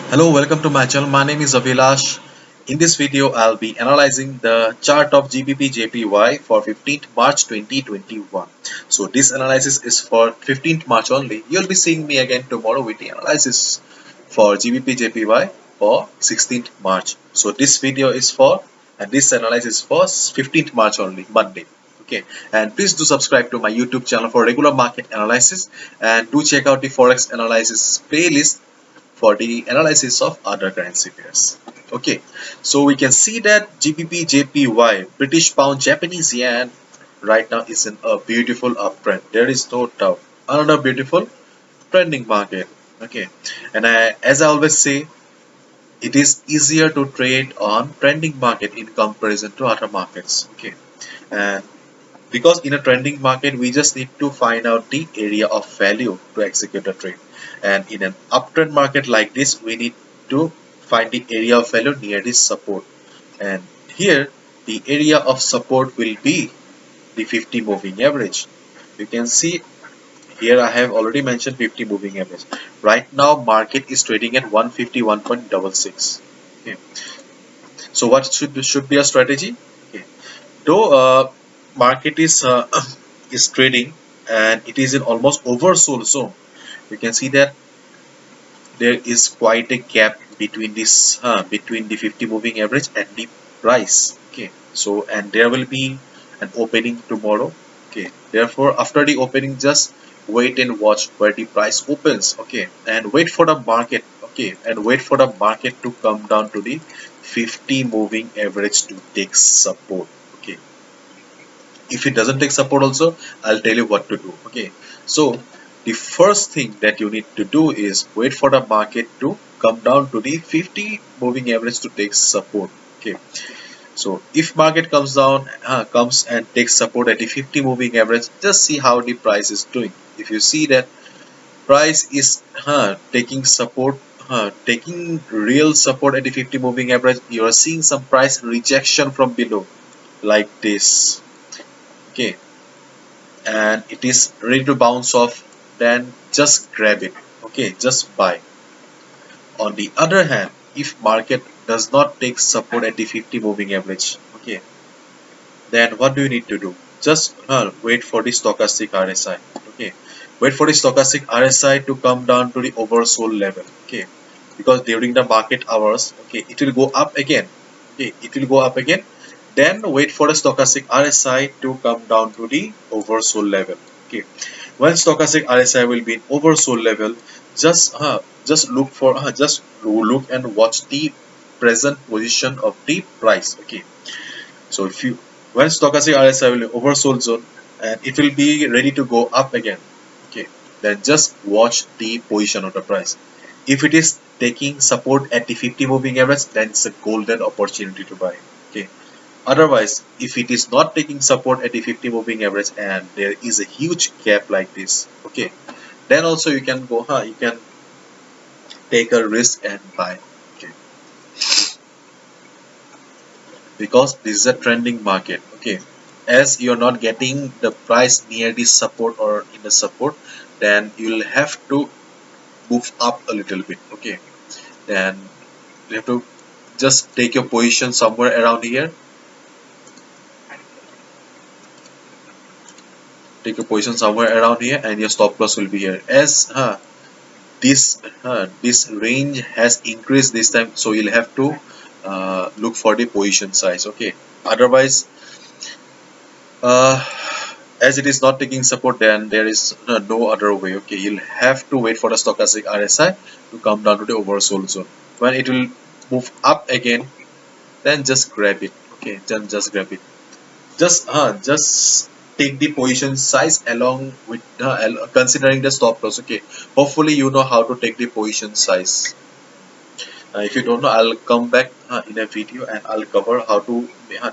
Hello, welcome to my channel. My name is Avilash. In this video, I'll be analyzing the chart of GBP JPY for 15th March 2021. So this analysis is for 15th March only. You'll be seeing me again tomorrow with the analysis for GBP JPY for 16th March. So this video is for and this analysis is for 15th March only, Monday. Okay, and please do subscribe to my YouTube channel for regular market analysis, and do check out the Forex analysis playlist for the analysis of other currency pairs. Okay, so we can see that GBP JPY, British Pound, Japanese Yen, right now is in a beautiful uptrend. There is no doubt. Another beautiful trending market. Okay, and as I always say, it is easier to trade on trending market in comparison to other markets. Okay, and because in a trending market we just need to find out the area of value to execute a trade, and in an uptrend market like this we need to find the area of value near this support, and here the area of support will be the 50 moving average. You can see here I have already mentioned 50 moving average. Right now market is trading at 151.66. Okay, so what should be a strategy? Okay, though market is is trading and it is in almost oversold zone, you can see that there is quite a gap between this between the 50 moving average and the price. Okay, so and there will be an opening tomorrow. Okay, therefore after the opening just wait and watch where the price opens. Okay, and wait for the market. Okay, and wait for the market to come down to the 50 moving average to take support. Okay, if it doesn't take support also, I'll tell you what to do. Okay, so the first thing that you need to do is wait for the market to come down to the 50 moving average to take support. Okay, so if market comes and takes support at the 50 moving average, just see how the price is doing. If you see that price is taking support, taking real support at the 50 moving average, you are seeing some price rejection from below like this. Okay, and it is ready to bounce off, then just grab it. Okay, just buy. On the other hand, if market does not take support at the 50 moving average, okay, then what do you need to do? Just wait for the stochastic RSI. Okay, wait for the stochastic RSI to come down to the oversold level. Okay, because during the market hours, okay, it will go up again. Okay, it will go up again. Then wait for the stochastic RSI to come down to the oversold level. Okay, when stochastic RSI will be in oversold level, just look for just look and watch the present position of the price. Okay, so if you when stochastic RSI will be oversold zone and it will be ready to go up again. Okay, then just watch the position of the price. If it is taking support at the 50 moving average, then it's a golden opportunity to buy. Okay, otherwise if it is not taking support at the 50 moving average and there is a huge gap like this, okay, then also you can go you can take a risk and buy. Okay, because this is a trending market. Okay, as you're not getting the price near the support or in the support, then you'll have to move up a little bit. Okay, then you have to just take your position somewhere around here. Take your position somewhere around here and your stop loss will be here. As this range has increased this time, so you'll have to look for the position size. Okay, otherwise uh, as it is not taking support, then there is no other way. Okay, you'll have to wait for the stochastic RSI to come down to the oversold zone. When it will move up again, then just grab it. Okay, then just grab it. Just take the position size along with considering the stop loss. Okay, hopefully you know how to take the position size. If you don't know, I'll come back in a video and I'll cover how to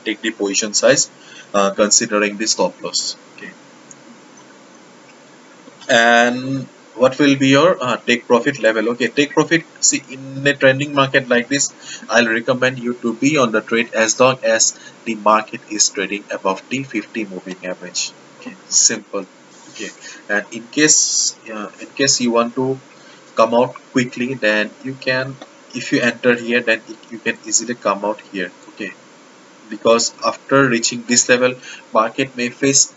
take the position size considering the stop loss. Okay, and what will be your take profit level? Okay, take profit. See, in a trending market like this, I'll recommend you to be on the trade as long as the market is trading above the 50 moving average. Okay, simple. Okay, and in case you want to come out quickly, then you can if you enter here, then you can easily come out here. Okay, because after reaching this level, market may face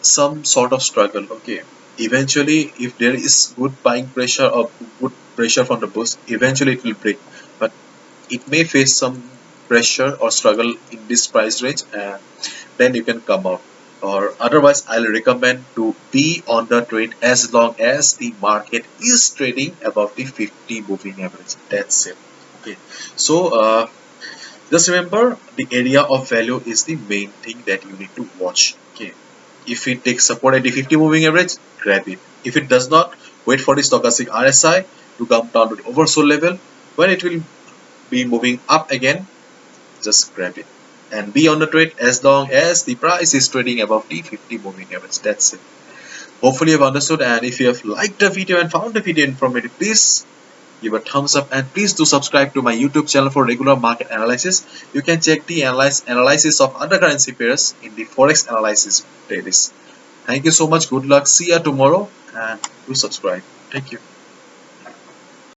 some sort of struggle. Okay, eventually if there is good buying pressure or good pressure from the boost, eventually it will break, but it may face some pressure or struggle in this price range, and then you can come out. Or otherwise, I'll recommend to be on the trade as long as the market is trading above the 50 moving average. That's it. Okay, so just remember, the area of value is the main thing that you need to watch. Okay, if it takes support at the 50 moving average, grab it. If it does not, wait for the stochastic RSI to come down to the oversold level. When it will be moving up again, just grab it and be on the trade as long as the price is trading above the 50 moving average. That's it. Hopefully you've understood, and if you have liked the video and found the video informative, please give a thumbs up and please do subscribe to my YouTube channel for regular market analysis. You can check the analysis of other currency pairs in the Forex analysis playlist. Thank you so much. Good luck. See you tomorrow and do subscribe. Thank you.